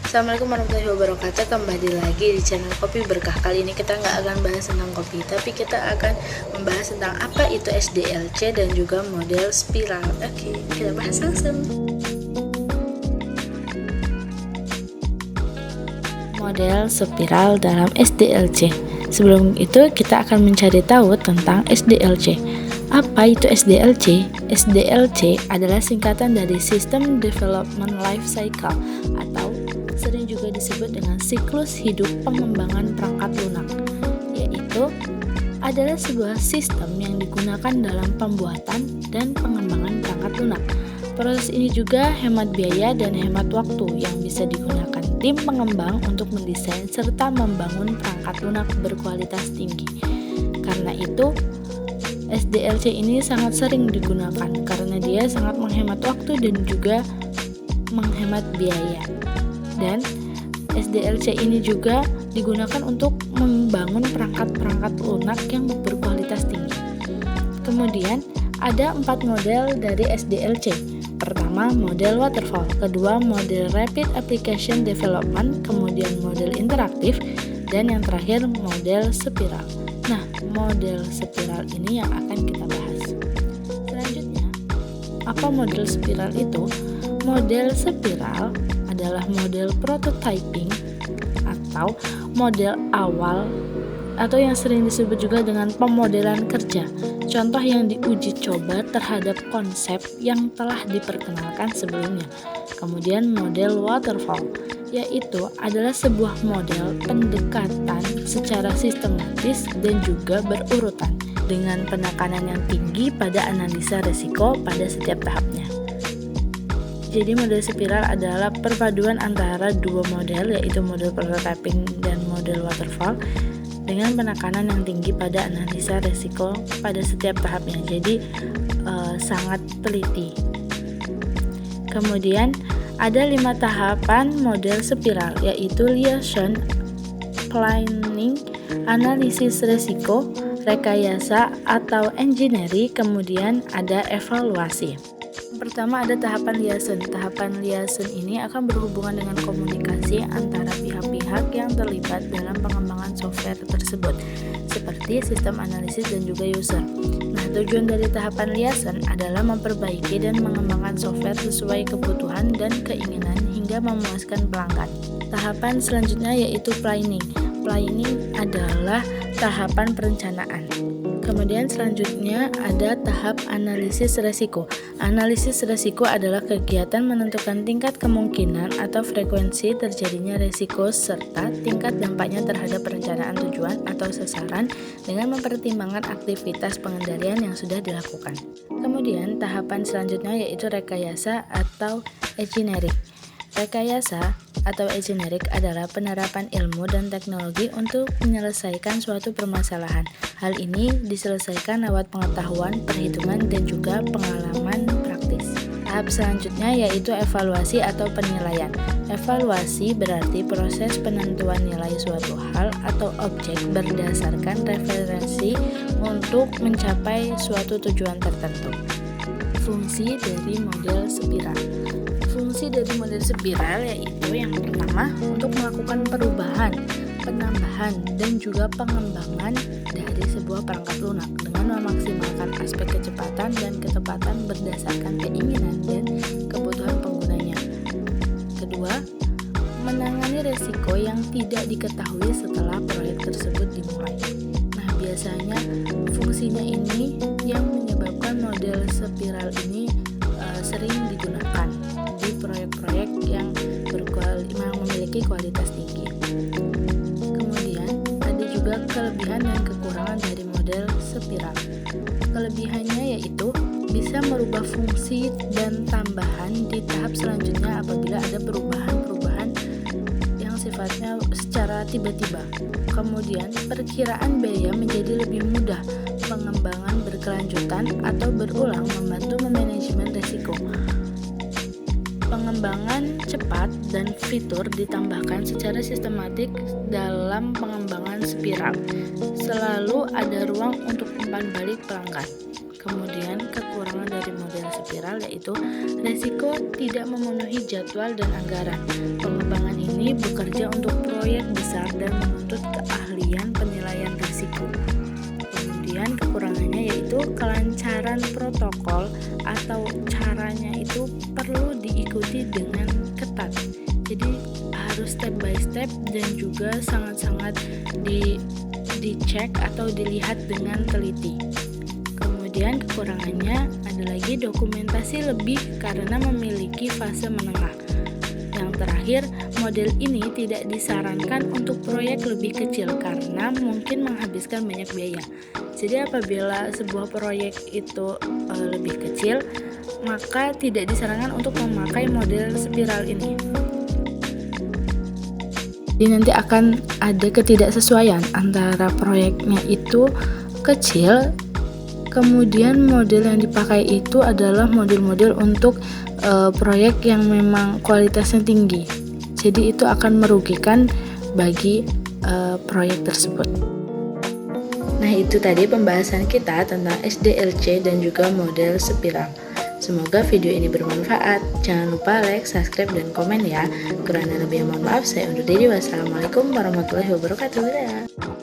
Assalamualaikum warahmatullahi wabarakatuh. Kembali lagi di channel Kopi Berkah. Kali ini kita nggak akan bahas tentang kopi, tapi kita akan membahas tentang apa itu SDLC dan juga model spiral. Oke, kita bahas langsung. Model spiral dalam SDLC. Sebelum itu kita akan mencari tahu tentang SDLC. Apa itu SDLC? SDLC adalah singkatan dari System Development Life Cycle atau sering juga disebut dengan siklus hidup pengembangan perangkat lunak, yaitu adalah sebuah sistem yang digunakan dalam pembuatan dan pengembangan perangkat lunak. Proses ini juga hemat biaya dan hemat waktu yang bisa digunakan tim pengembang untuk mendesain serta membangun perangkat lunak berkualitas tinggi. Karena itu, SDLC ini sangat sering digunakan karena dia sangat menghemat waktu dan juga menghemat biaya. Dan SDLC ini juga digunakan untuk membangun perangkat-perangkat lunak yang berkualitas tinggi. Kemudian ada 4 model dari SDLC. Pertama, model waterfall, kedua model rapid application development, kemudian model interaktif, dan yang terakhir model spiral. Nah, model spiral ini yang akan kita bahas. Selanjutnya, apa model spiral itu? Model spiral adalah model prototyping atau model awal atau yang sering disebut juga dengan pemodelan kerja. Contoh yang diuji coba terhadap konsep yang telah diperkenalkan sebelumnya. Kemudian model waterfall, yaitu adalah sebuah model pendekatan secara sistematis dan juga berurutan dengan penekanan yang tinggi pada analisa risiko pada setiap tahapnya. Jadi model spiral adalah perpaduan antara dua model, yaitu model prototyping dan model waterfall dengan penekanan yang tinggi pada analisa risiko pada setiap tahapnya. Jadi sangat teliti. Kemudian ada 5 tahapan model spiral, yaitu liaison, planning, analisis risiko, rekayasa atau engineering, kemudian ada evaluasi. Pertama ada tahapan liaison. Tahapan liaison ini akan berhubungan dengan komunikasi antara pihak-pihak yang terlibat dalam pengembangan software tersebut, seperti sistem analisis dan juga user. Nah, tujuan dari tahapan liaison adalah memperbaiki dan mengembangkan software sesuai kebutuhan dan keinginan hingga memuaskan pelanggan. Tahapan selanjutnya yaitu planning. Planning adalah tahapan perencanaan. Kemudian selanjutnya ada tahap analisis resiko. Analisis resiko adalah kegiatan menentukan tingkat kemungkinan atau frekuensi terjadinya resiko serta tingkat dampaknya terhadap perencanaan tujuan atau sasaran dengan mempertimbangkan aktivitas pengendalian yang sudah dilakukan. Kemudian tahapan selanjutnya yaitu rekayasa atau engineering. Rekayasa atau engineering adalah penerapan ilmu dan teknologi untuk menyelesaikan suatu permasalahan. Hal ini diselesaikan lewat pengetahuan, perhitungan, dan juga pengalaman praktis. Tahap selanjutnya yaitu evaluasi atau penilaian. Evaluasi berarti proses penentuan nilai suatu hal atau objek berdasarkan referensi untuk mencapai suatu tujuan tertentu. Fungsi dari model spiral. Fungsi dari model spiral yaitu yang pertama untuk melakukan perubahan, penambahan, dan juga pengembangan dari sebuah perangkat lunak dengan memaksimalkan aspek kecepatan dan ketepatan berdasarkan keinginan dan kebutuhan penggunanya. Kedua, menangani resiko yang tidak diketahui setelah proyek tersebut dimulai. Nah, biasanya fungsinya ini yang menyebabkan model spiral ini sering digunakan di proyek-proyek yang memiliki kualitas tinggi. Kemudian ada juga kelebihan dan kekurangan dari model spiral. Kelebihannya yaitu bisa merubah fungsi dan tambahan di tahap selanjutnya apabila ada perubahan-perubahan yang sifatnya secara tiba-tiba. Kemudian perkiraan biaya menjadi lebih mudah, pengembangan berkelanjutan atau berulang membantu memanajemen risiko. Pengembangan cepat dan fitur ditambahkan secara sistematik dalam pengembangan spiral. Selalu ada ruang untuk umpan balik pelanggan. Kemudian kekurangan dari model spiral yaitu resiko tidak memenuhi jadwal dan anggaran. Pengembangan ini saja untuk proyek besar dan menuntut keahlian penilaian risiko. Kemudian kekurangannya yaitu kelancaran protokol atau caranya itu perlu diikuti dengan ketat. Jadi harus step by step dan juga sangat-sangat dicek atau dilihat dengan teliti. Kemudian kekurangannya ada lagi dokumentasi lebih karena memiliki fase menengah. Yang terakhir, model ini tidak disarankan untuk proyek lebih kecil karena mungkin menghabiskan banyak biaya. Jadi apabila sebuah proyek itu lebih kecil, maka tidak disarankan untuk memakai model spiral ini. Jadi nanti akan ada ketidaksesuaian antara proyeknya itu kecil, kemudian model yang dipakai itu adalah model-model untuk proyek yang memang kualitasnya tinggi. Jadi itu akan merugikan bagi proyek tersebut. Nah, itu tadi pembahasan kita tentang SDLC dan juga model spiral. Semoga video ini bermanfaat. Jangan lupa like, subscribe, dan komen ya. Kurang dan lebihnya mohon maaf. Saya undur diri. Wassalamualaikum warahmatullahi wabarakatuh. Dadah.